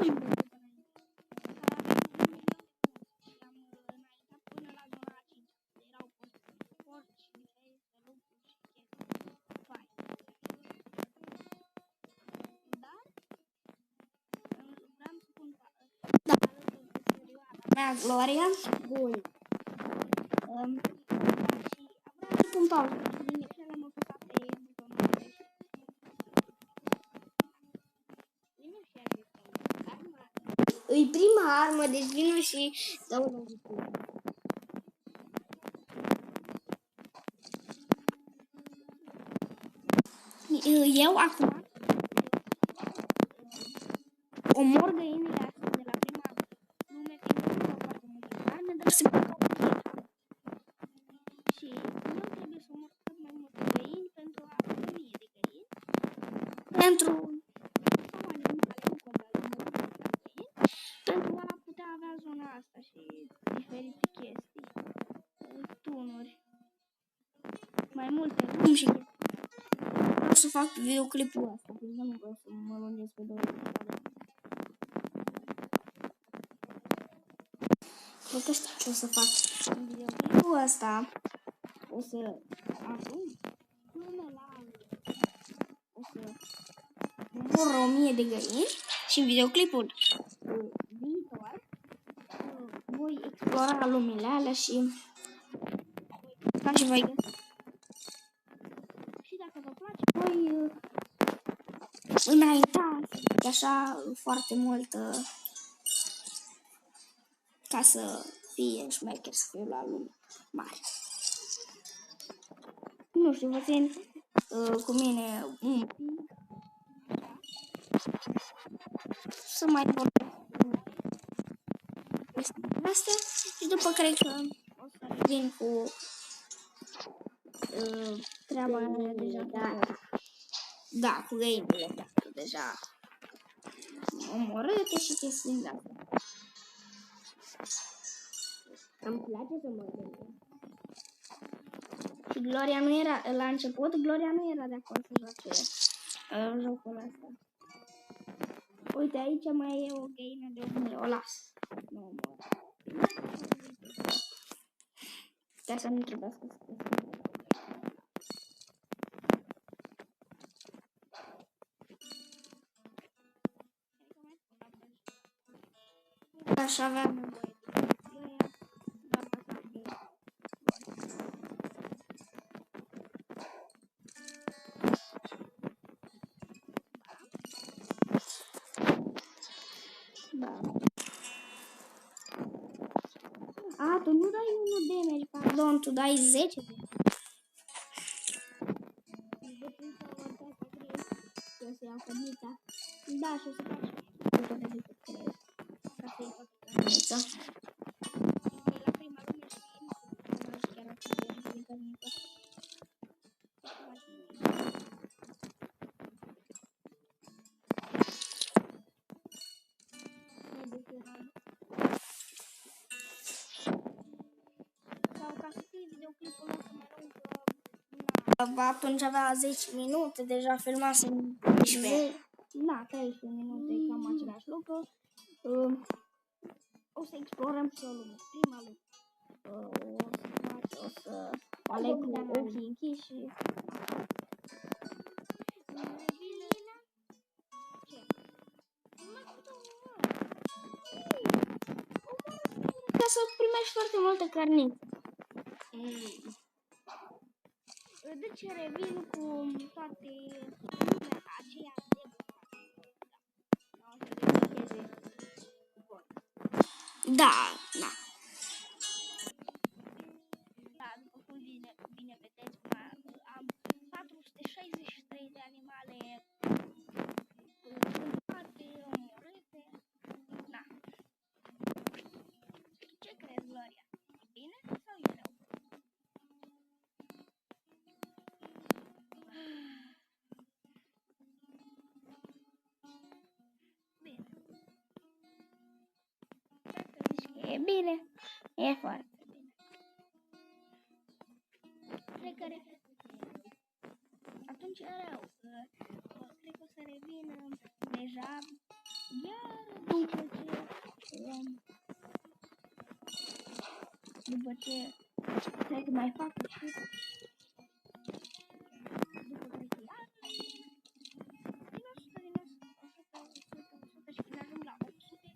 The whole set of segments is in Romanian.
mult de înainte. Am înaintat până la zona 5. Erau porci, mirețe, lupuri și chestii faine. Dar vreau să pun mea Gloria. Bun. Și vreau să pun pauză. Din cele am apăsat pe butonul de e prima armă, deci vino și dau o lovitură. Eu acum omor găinile astea de la prima lume, fiindcă nu au foarte multă carne, dar se pot omori. Și eu trebuie să omor cât mai multe găini pentru a avea 1000 de găini. Pentru a putea avea zona asta și diferite chestii. Tunuri. Mai multe lumi și chestii. Vreau să fac videoclipul ăsta, pentru că nu vreau să mă lungesc pe 2 minute. Cred că știu ce o să fac. În videoclipul ăsta o să acum până la o să omor 1000 de găini și în videoclipul viitor voi explora lumile alea și voi găsi. Și dacă vă place, voi înainta așa foarte mult ca să fie șmecher, să fiu la lume mare. Nu știu, vă țin cu mine un pic să mai vorbesc astea și după cred că o să revin cu treaba aia deja. Da, cu găinile deja omorâte și chestii de astea. Îmi place să mă gândesc. Și Gloria nu era, la început, Gloria nu era de acord să joace jocul ăsta. Uite, aici mai e o găină de 1000, o las. Nu omor. Ca să nu trebuiască să aș avea nevoie da. A, tu nu dai 1 damage, pardon, tu dai 10 damage. Eu să iau cădnița. Da, și o să faci tot de cât crezi. Ca să iei toată cădnița. La prima lume și nu știu chiar atât de cădniță. Sau ca să fie videoclipul ăsta mai lung, atunci avea 10 minute, deja filmasem 13. Da, 13 minute, cam același lucru. O să explorăm și o lume, prima lume. O să aleg cu ochii închiși și... Ca să primești foarte multă carniță. Deci revin cu toate lumea aceea de da, da. Da, după cum bine vedeți, am 463 de animale toate omorâte. Da. Ce crezi, Gloria? E bine sau e rău? Bine. Dacă zici că e bine, e foarte bine. Cred că atunci e rău. Cred că o să revină deja Iar după ce cred că mai fac și după cred că iar din 100 și când ajung la 800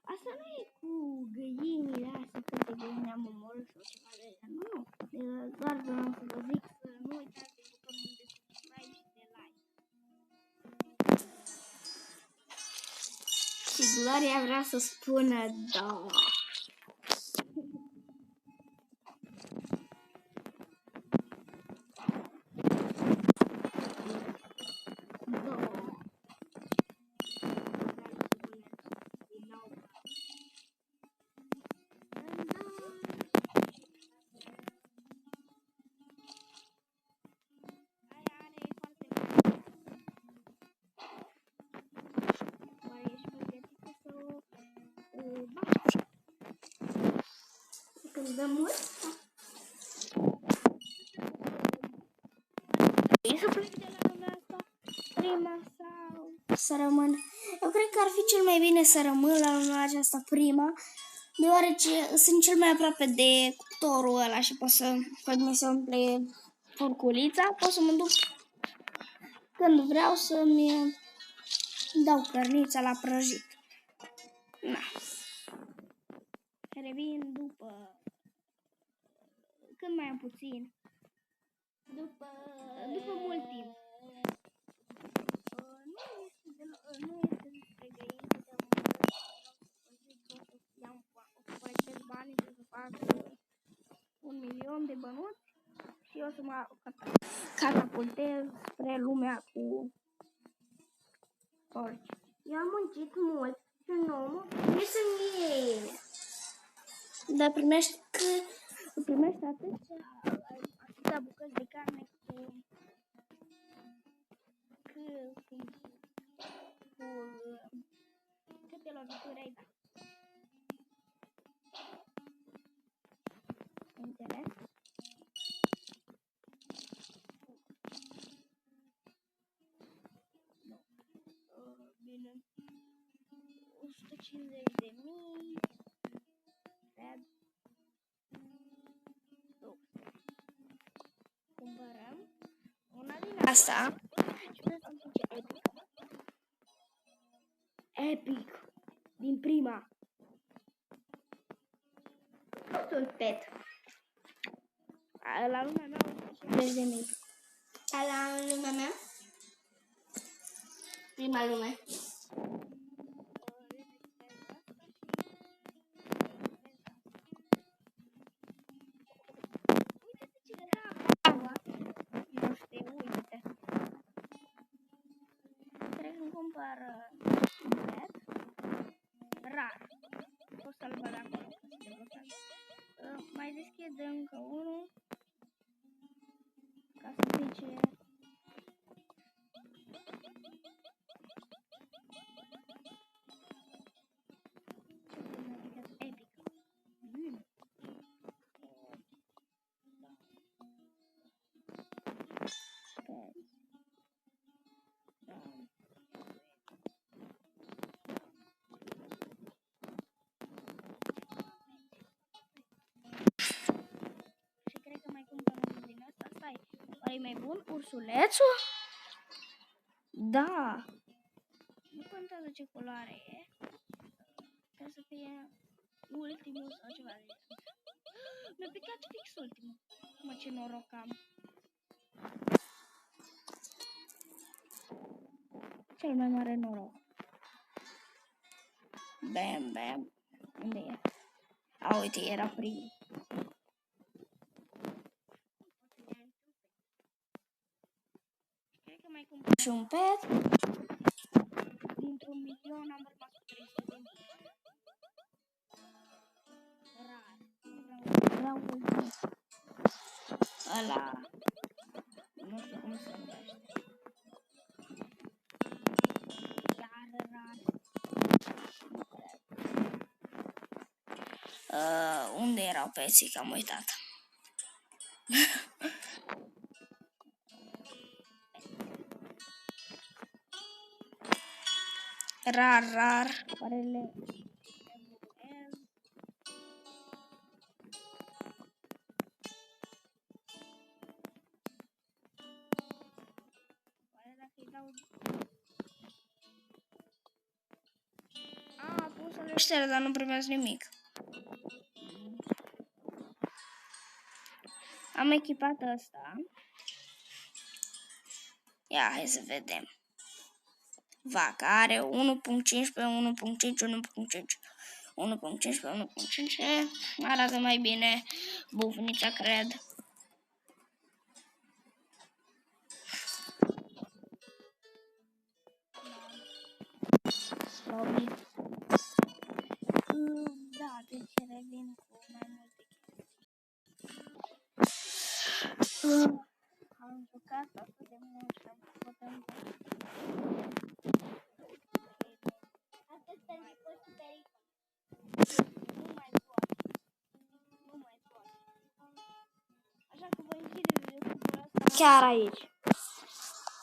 asta nu e cu găinile astea, câte găini am omorât sau ceva de aia, nu, doar vreau să vă zic să nu uitați de butonul de subscribe și de like. Și Gloria vrea să spună da. Când dăm mult? E să plec de la lumea asta prima sau să rămân? Eu cred că ar fi cel mai bine să rămân la lumea aceasta prima, deoarece sunt cel mai aproape de cuptorul ăla și pot să, când mi se umple furculița, pot să mă duc când vreau să-mi dau cărnița la prăjit. Na. Revin după când mai am puțin. După mult timp. Nu este despre găini, că am ocupat bani să fac 1.000.000 de bănuți și eu să mă catapultez spre lumea cu porci. Eu am muncit mult și nu mă să mie. Dar primești atâtea bucăți de carne cu câte lovituri ai dat. Înțeles? Bine. 150.000. Cred. Cumpărăm una din asta. Și vreau să zice epic. Epic. Din prima. Sunt pet. La lumea mea 150.000. La lumea mea? Prima lume. Nu știu, uite. Cred că îmi cumpăr un pet rar. O să-l văd acolo. Mai deschid încă unul ca să zice epic. Oare mai bun ursulețul? Da. Nu contează ce culoare e. Trebuie să fie ultimul sau ceva de genul. Mi-a picat fix ultimul. Mă, ce noroc am. Cel mai mare noroc. Bam, bam. Unde e? A, uite, era primul. Cred că mai cumpăr și un pet. Dintr-un milion am rămas cu 300.000. Rar. Vreau ultimul. Ăla. Nu știu cum se numește. Chiar rar. Unde erau peții? Că am uitat. rar. Oarele dacă îi dau... A pus să le șterg, dar nu primesc nimic. Am echipat ăsta. Ia, hai să vedem. Vaca are 1.15, 1.5, 1.5, 1.15. Arată mai bine bufnița, cred. Da, deci revin cu mai multe chestii. Am jucat atât de mult și am făcut încă. Atât pentru că nu mai pot. Nu mai pot. Așa că voi închide videoclipul ăsta chiar aici.